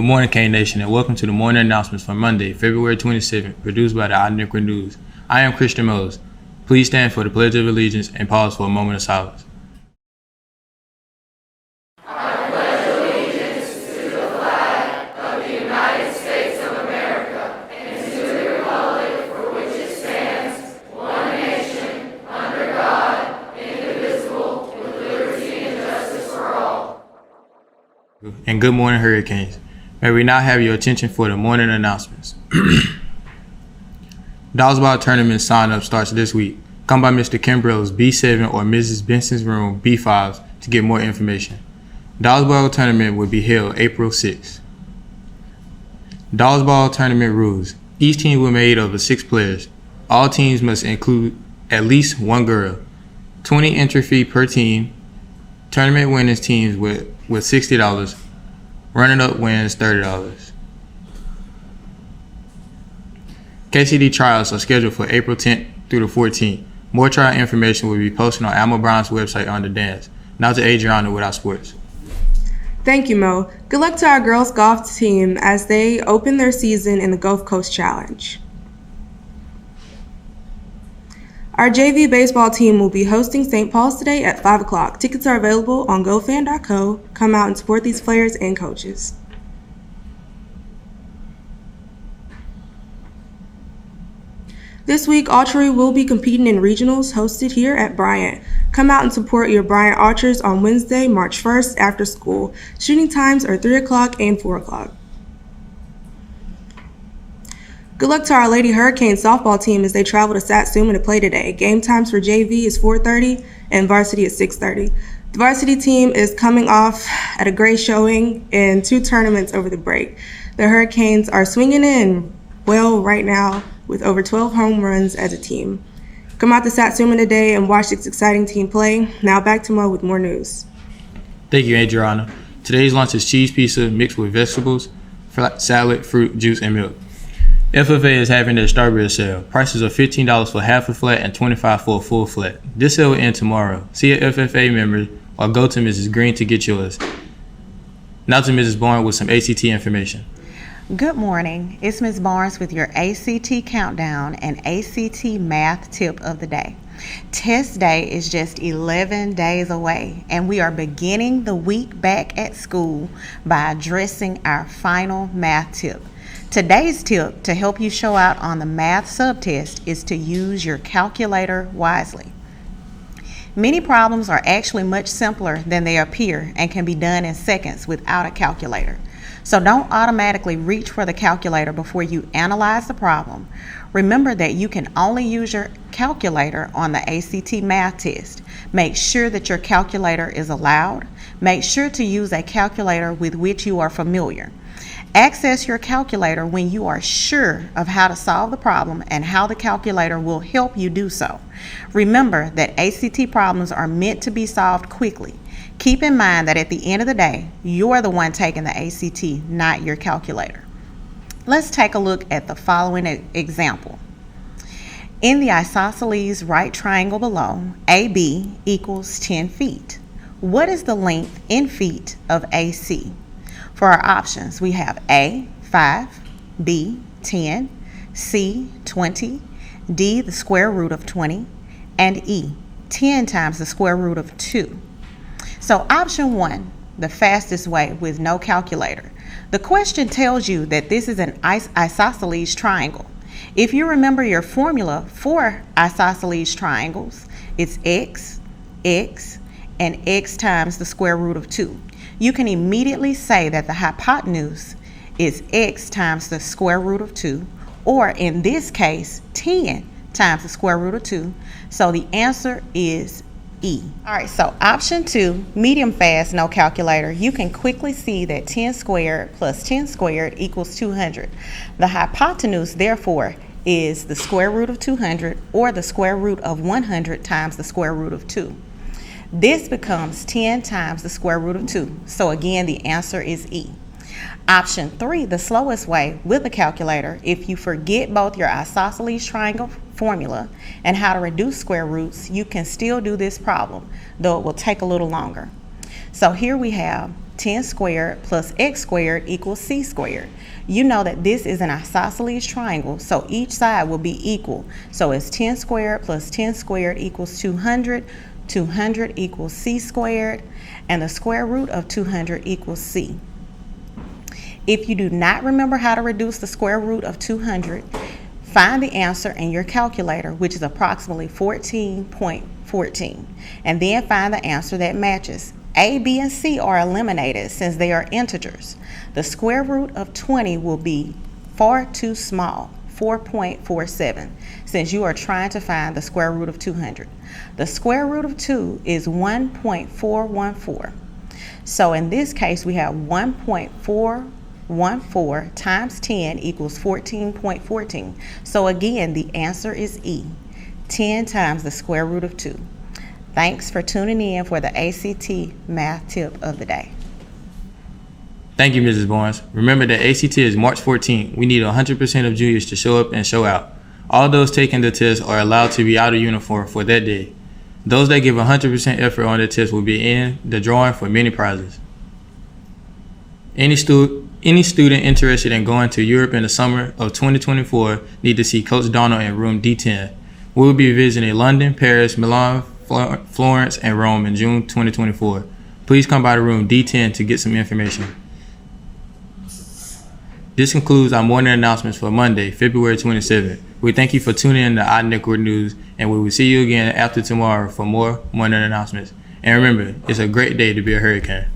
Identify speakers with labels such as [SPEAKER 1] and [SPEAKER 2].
[SPEAKER 1] morning, K Nation, and welcome to the morning announcements for Monday, February 27th, produced by the Identical News. I am Christian Mose. Please stand for the Pledge of Allegiance and pause for a moment of silence.
[SPEAKER 2] I pledge allegiance to the flag of the United States of America and to the republic for which it stands, one nation, under God, indivisible, with liberty and justice for all.
[SPEAKER 1] And good morning, Hurricanes. May we now have your attention for the morning announcements. Dodgeball tournament sign-up starts this week. Come by Mr. Kimbrell's B7 or Mrs. Benson's room B5 to get more information. Dodgeball tournament will be held April 6th. Dodgeball tournament rules. Each team will be made up of 6 players. All teams must include at least one girl. 20 entry fee per team. Tournament winners teams with $60. Running-up wins $30. KCD trials are scheduled for April 10th through the 14th. More trial information will be posted on Alma Bryant's website under dance. Now to Adriana with our sports.
[SPEAKER 3] Thank you, Mo. Good luck to our girls golf team as they open their season in the Gulf Coast Challenge. Our JV baseball team will be hosting St. Paul's today at 5 o'clock. Tickets are available on gofan.co. Come out and support these players and coaches. This week, archery will be competing in regionals hosted here at Bryant. Come out and support your Bryant Archers on Wednesday, March 1st after school. Shooting times are 3 o'clock and 4 o'clock. Good luck to our Lady Hurricane softball team as they travel to Satsuma to play today. Game times for JV is 4:30 and varsity is 6:30. The varsity team is coming off at a great showing in 2 tournaments over the break. The Hurricanes are swinging in well right now with over 12 home runs as a team. Come out to Satsuma today and watch this exciting team play. Now back to Mo with more news.
[SPEAKER 1] Thank you, Adriana. Today's lunch is cheese pizza mixed with vegetables, salad, fruit, juice, and milk. FFA is having their strawberry sale. Prices are $15 for half a flat and $25 for a full flat. This sale will end tomorrow. See a FFA member or go to Mrs. Green to get yours. Now to Mrs. Barnes with some ACT information.
[SPEAKER 4] Good morning. It's Ms. Barnes with your ACT countdown and ACT math tip of the day. Test day is just 11 days away, and we are beginning the week back at school by addressing our final math tip. Today's tip to help you show out on the math subtest is to use your calculator wisely. Many problems are actually much simpler than they appear and can be done in seconds without a calculator. So don't automatically reach for the calculator before you analyze the problem. Remember that you can only use your calculator on the ACT math test. Make sure that your calculator is allowed. Make sure to use a calculator with which you are familiar. Access your calculator when you are sure of how to solve the problem and how the calculator will help you do so. Remember that ACT problems are meant to be solved quickly. Keep in mind that at the end of the day, you're the one taking the ACT, not your calculator. Let's take a look at the following example. In the isosceles right triangle below, AB equals 10 feet. What is the length in feet of AC? For our options, we have A, 5, B, 10, C, 20, D, the square root of 20, and E, 10 times the square root of 2. So option 1, the fastest way with no calculator. The question tells you that this is an isosceles triangle. If you remember your formula for isosceles triangles, it's x, and x times the square root of 2. You can immediately say that the hypotenuse is x times the square root of 2, or in this case, 10 times the square root of 2. So the answer is E. All right, so option 2, medium fast, no calculator. You can quickly see that 10 squared plus 10 squared equals 200. The hypotenuse, therefore, is the square root of 200 or the square root of 100 times the square root of 2. This becomes 10 times the square root of 2. So again, the answer is E. Option 3, the slowest way with a calculator, if you forget both your isosceles triangle formula and how to reduce square roots, you can still do this problem, though it will take a little longer. So here we have 10 squared plus x squared equals c squared. You know that this is an isosceles triangle, so each side will be equal. So it's 10 squared plus 10 squared equals 200. 200 equals c squared, and the square root of 200 equals c. If you do not remember how to reduce the square root of 200, find the answer in your calculator, which is approximately 14.14, and then find the answer that matches. A, B, and C are eliminated since they are integers. The square root of 20 will be far too small, 4.47, since you are trying to find the square root of 200. The square root of 2 is 1.414. So in this case, we have 1.414 times 10 equals 14.14. So again, the answer is E, 10 times the square root of 2. Thanks for tuning in for the ACT math tip of the day.
[SPEAKER 1] Thank you, Mrs. Barnes. Remember that ACT is March 14th. We need 100% of juniors to show up and show out. All those taking the test are allowed to be out of uniform for that day. Those that give 100% effort on the test will be in the drawing for many prizes. Any student interested in going to Europe in the summer of 2024 need to see Coach Donald in room D10. We will be visiting London, Paris, Milan, Florence, and Rome in June 2024. Please come by the room D10 to get some information. This concludes our morning announcements for Monday, February 27th. We thank you for tuning in to iNetwork News, and we will see you again after tomorrow for more morning announcements. And remember, it's a great day to be a Hurricane.